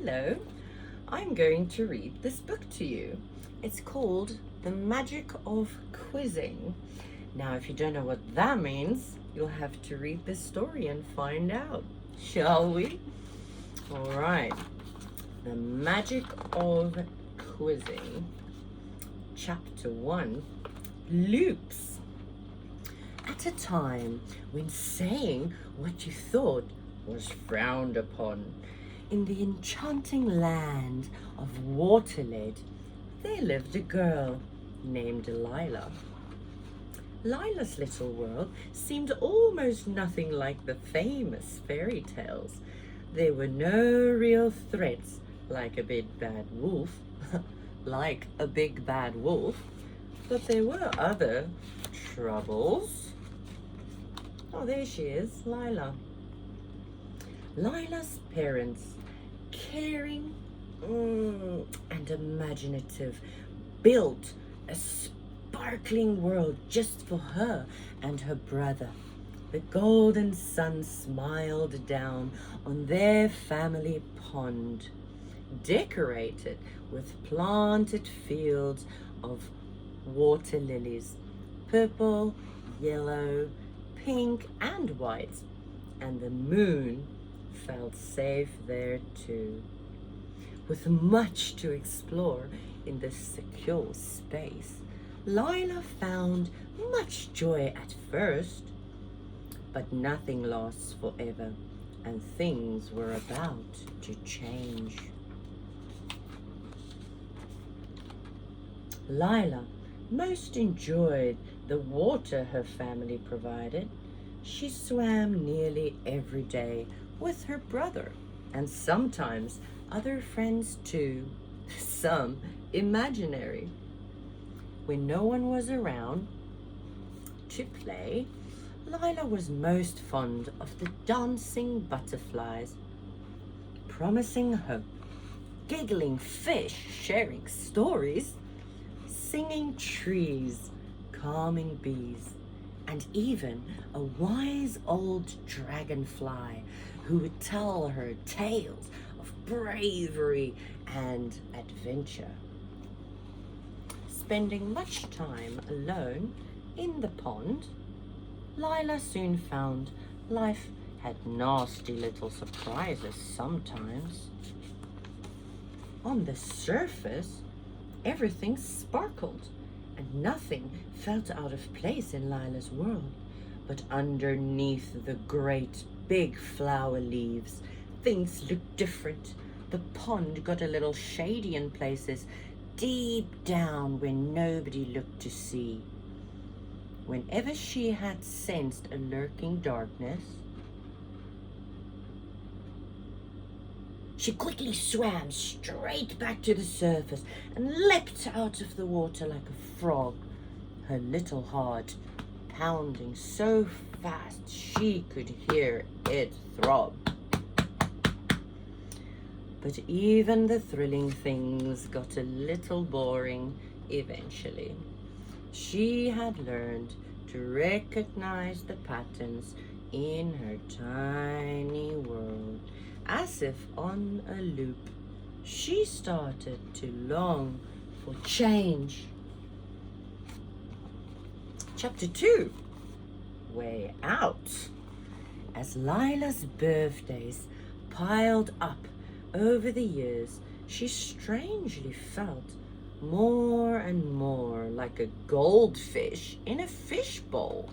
Hello, I'm going to read this book to you. It's called The Magic of Quizzing. Now, if you don't know what that means, you'll have to read this story and find out, shall we? All right, The Magic of Quizzing. Chapter 1, Loops. At a time when saying what you thought was frowned upon, in the enchanting land of Waterlid, there lived a girl named Lila. Lila's little world seemed almost nothing like the famous fairy tales. There were no real threats like a big bad wolf, but there were other troubles. Oh, there she is, Lila. Lila's parents, caring and imaginative, built a sparkling world just for her and her brother. The golden sun smiled down on their family pond, decorated with planted fields of water lilies, purple, yellow, pink, and white, and the moon felt safe there too. With much to explore in this secure space, Lila found much joy at first, but nothing lasts forever, and things were about to change. Lila most enjoyed the water her family provided. She swam nearly every day with her brother, and sometimes other friends too, some imaginary. When no one was around to play, Lila was most fond of the dancing butterflies, promising hope, giggling fish sharing stories, singing trees, calming bees, and even a wise old dragonfly who would tell her tales of bravery and adventure. Spending much time alone in the pond, Lila soon found life had nasty little surprises sometimes. On the surface, everything sparkled and nothing felt out of place in Lila's world. But underneath the great big flower leaves, things looked different. The pond got a little shady in places, deep down where nobody looked to see. Whenever she had sensed a lurking darkness, she quickly swam straight back to the surface and leapt out of the water like a frog, her little heart pounding so fast she could hear it throb. But even the thrilling things got a little boring eventually. She had learned to recognize the patterns in her tiny world. As if on a loop, she started to long for change. Chapter 2, Way Out. As Lila's birthdays piled up over the years, she strangely felt more and more like a goldfish in a fishbowl,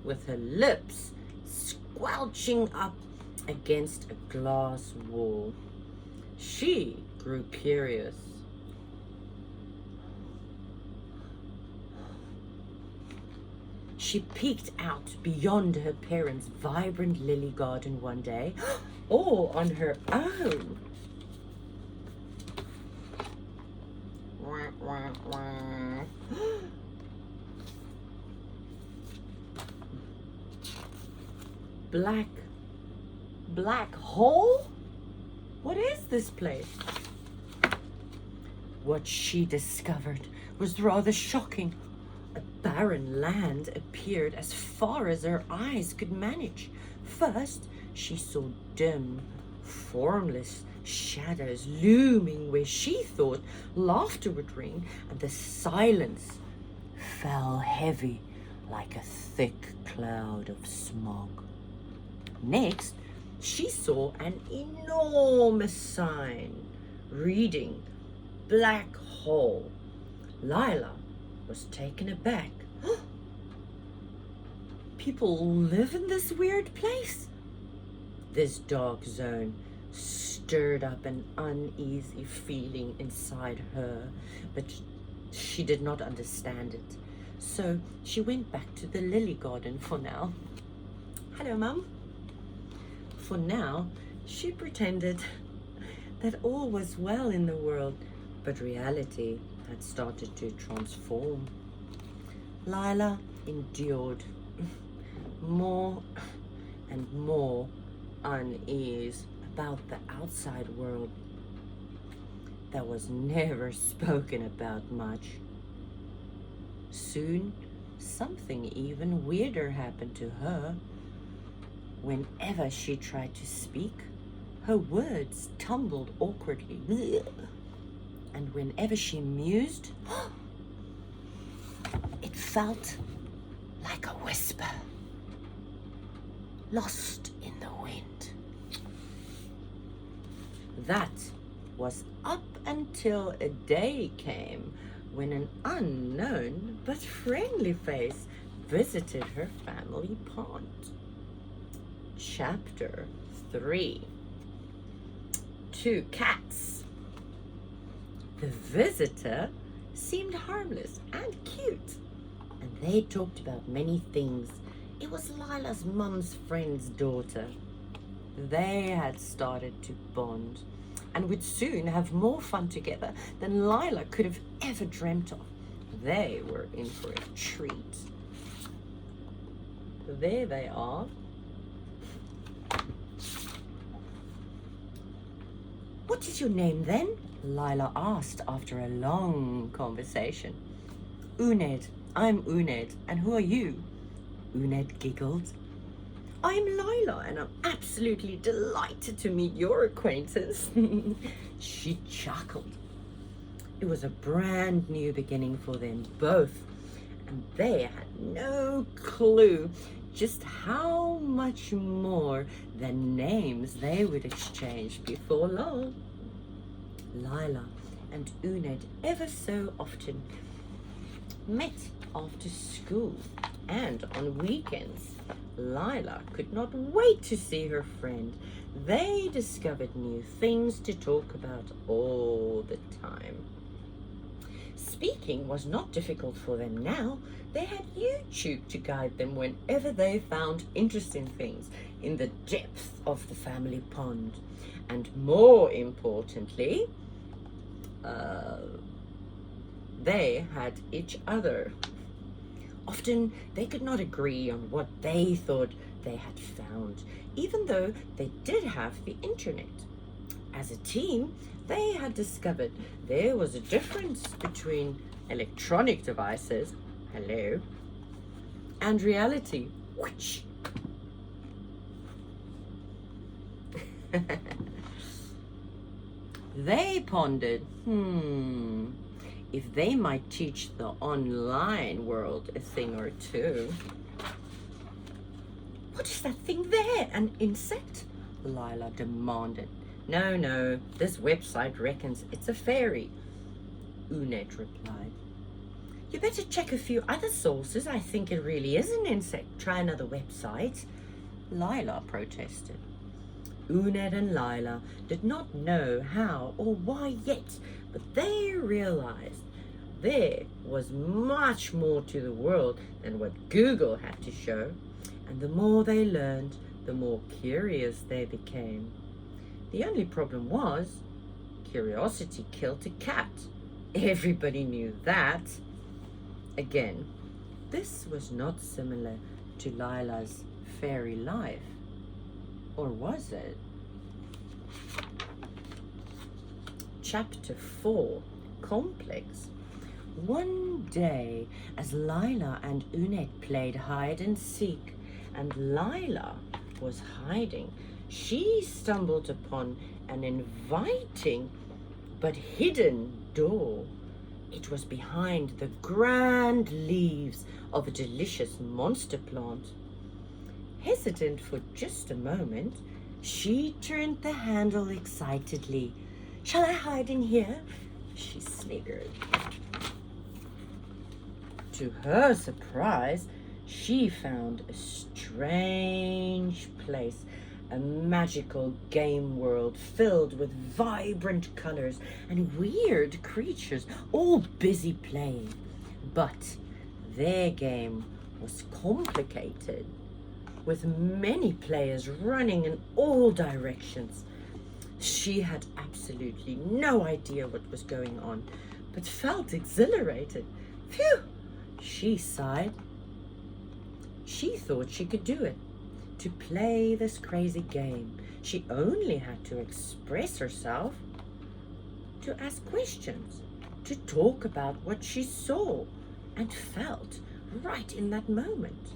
with her lips squelching up against a glass wall. She grew curious. She peeked out beyond her parents' vibrant lily garden one day, all on her own. Black hole? What is this place? What she discovered was rather shocking. A barren land appeared as far as her eyes could manage. First, she saw dim, formless shadows looming where she thought laughter would ring, and the silence fell heavy like a thick cloud of smog. Next, she saw an enormous sign reading "Black Hole." Lila was taken aback. People live in this weird place? This dark zone stirred up an uneasy feeling inside her, but she did not understand it. So she went back to the lily garden for now. Hello, Mum. For now, she pretended that all was well in the world, but reality had started to transform. Lila endured more and more unease about the outside world that was never spoken about much. Soon, something even weirder happened to her. Whenever she tried to speak, her words tumbled awkwardly. And whenever she mused, it felt like a whisper, lost in the wind. That was up until a day came when an unknown but friendly face visited her family pond. Chapter 3. 2 Cats. The visitor seemed harmless and cute, and they talked about many things. It was Lila's mum's friend's daughter. They had started to bond and would soon have more fun together than Lila could have ever dreamt of. They were in for a treat. There they are. What is your name then? Lila asked after a long conversation. Uned. I'm Uned. And who are you? Uned giggled. I'm Lila, and I'm absolutely delighted to meet your acquaintance. She chuckled. It was a brand new beginning for them both, and they had no clue just how much more than names they would exchange before long. Lila and Uned ever so often met after school, and on weekends Lila could not wait to see her friend. They discovered new things to talk about all the time. Speaking was not difficult for them now. They had YouTube to guide them whenever they found interesting things in the depths of the family pond. And more importantly, they had each other. Often they could not agree on what they thought they had found, even though they did have the internet. As a team, they had discovered there was a difference between electronic devices, hello, and reality, which they pondered, if they might teach the online world a thing or two. What is that thing there? An insect? Lila demanded. No, this website reckons it's a fairy, Uned replied. You better check a few other sources. I think it really is an insect. Try another website, Lila protested. Uned and Lila did not know how or why yet, but they realized there was much more to the world than what Google had to show, and the more they learned, the more curious they became. The only problem was, curiosity killed a cat. Everybody knew that. Again, this was not similar to Lila's fairy life. Or was it? Chapter 4, Complex. One day, as Lila and Uned played hide and seek, and Lila was hiding, she stumbled upon an inviting but hidden door. It was behind the grand leaves of a delicious monster plant. Hesitant for just a moment, she turned the handle excitedly. "Shall I hide in here?" she sniggered. To her surprise, she found a strange place, a magical game world filled with vibrant colors and weird creatures, all busy playing. But their game was complicated, with many players running in all directions. She had absolutely no idea what was going on, but felt exhilarated. Phew! She sighed. She thought she could do it. To play this crazy game, she only had to express herself, to ask questions, to talk about what she saw and felt right in that moment,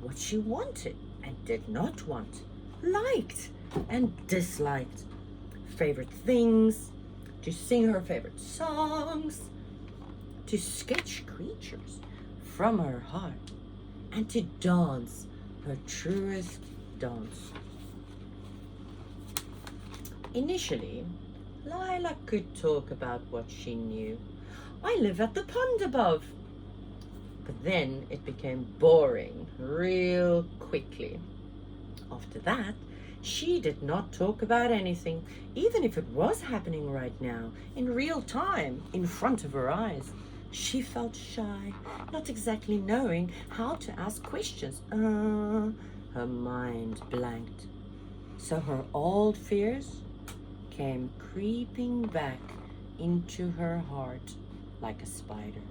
what she wanted and did not want, liked and disliked, favorite things, to sing her favorite songs, to sketch creatures from her heart, and to dance her truest dance. Initially, Lila could talk about what she knew. "I live at the pond above." But then it became boring real quickly. After that, she did not talk about anything, even if it was happening right now, in real time, in front of her eyes. She felt shy, not exactly knowing how to ask questions. Her mind blanked. So her old fears came creeping back into her heart like a spider.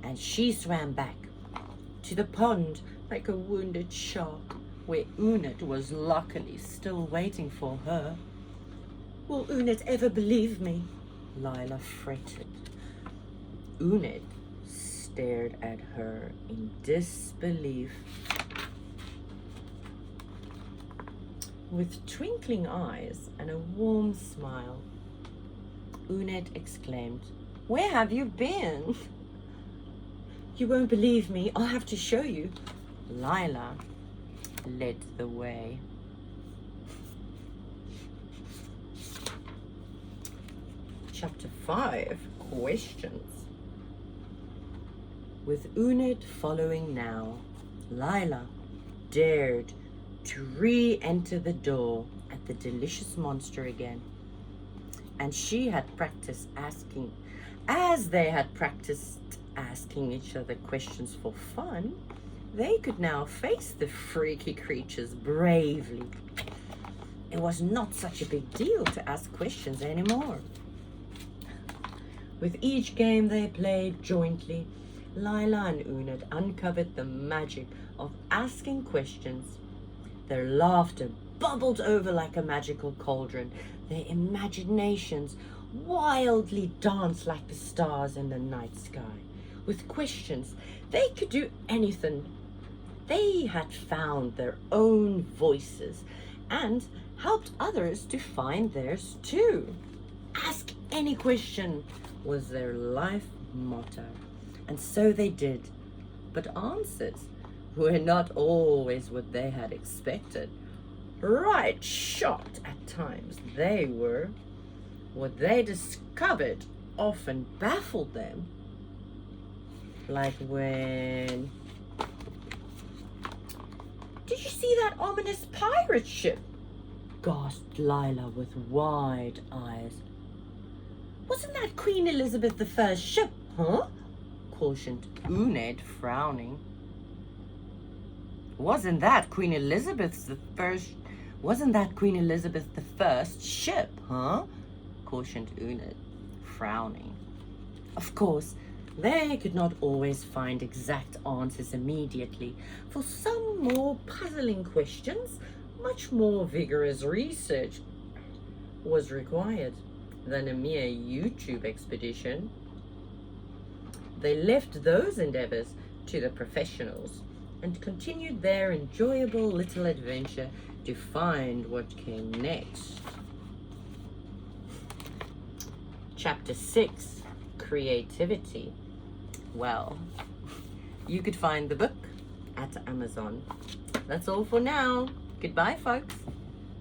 And she swam back to the pond like a wounded shark, where Unit was luckily still waiting for her. "Will Unit ever believe me?" Lila fretted. Unit stared at her in disbelief. With twinkling eyes and a warm smile, Unit exclaimed, "Where have you been?" "You won't believe me. I'll have to show you." Lila led the way. Chapter 5, Questions. With Unit following now, Lila dared to re-enter the door at the delicious monster again. And she had practiced asking, as they had practiced asking each other questions for fun, they could now face the freaky creatures bravely. It was not such a big deal to ask questions anymore. With each game they played jointly, Lila and Unit uncovered the magic of asking questions. Their laughter bubbled over like a magical cauldron. Their imaginations wildly danced like the stars in the night sky. With questions, they could do anything. They had found their own voices and helped others to find theirs too. Ask any question was their life motto. And so they did. But answers were not always what they had expected. Right shocked at times they were. What they discovered often baffled them. Like when... "Did you see that ominous pirate ship?" gasped Lila with wide eyes. "Wasn't that Queen Elizabeth I's ship, huh?" cautioned Unit, frowning. Wasn't that Queen Elizabeth I's ship, huh?" cautioned Unit, frowning. Of course, they could not always find exact answers immediately. For some more puzzling questions, much more vigorous research was required than a mere YouTube expedition. They left those endeavors to the professionals and continued their enjoyable little adventure to find what came next. Chapter 6, Creativity. Well, you could find the book at Amazon. That's all for now. Goodbye, folks.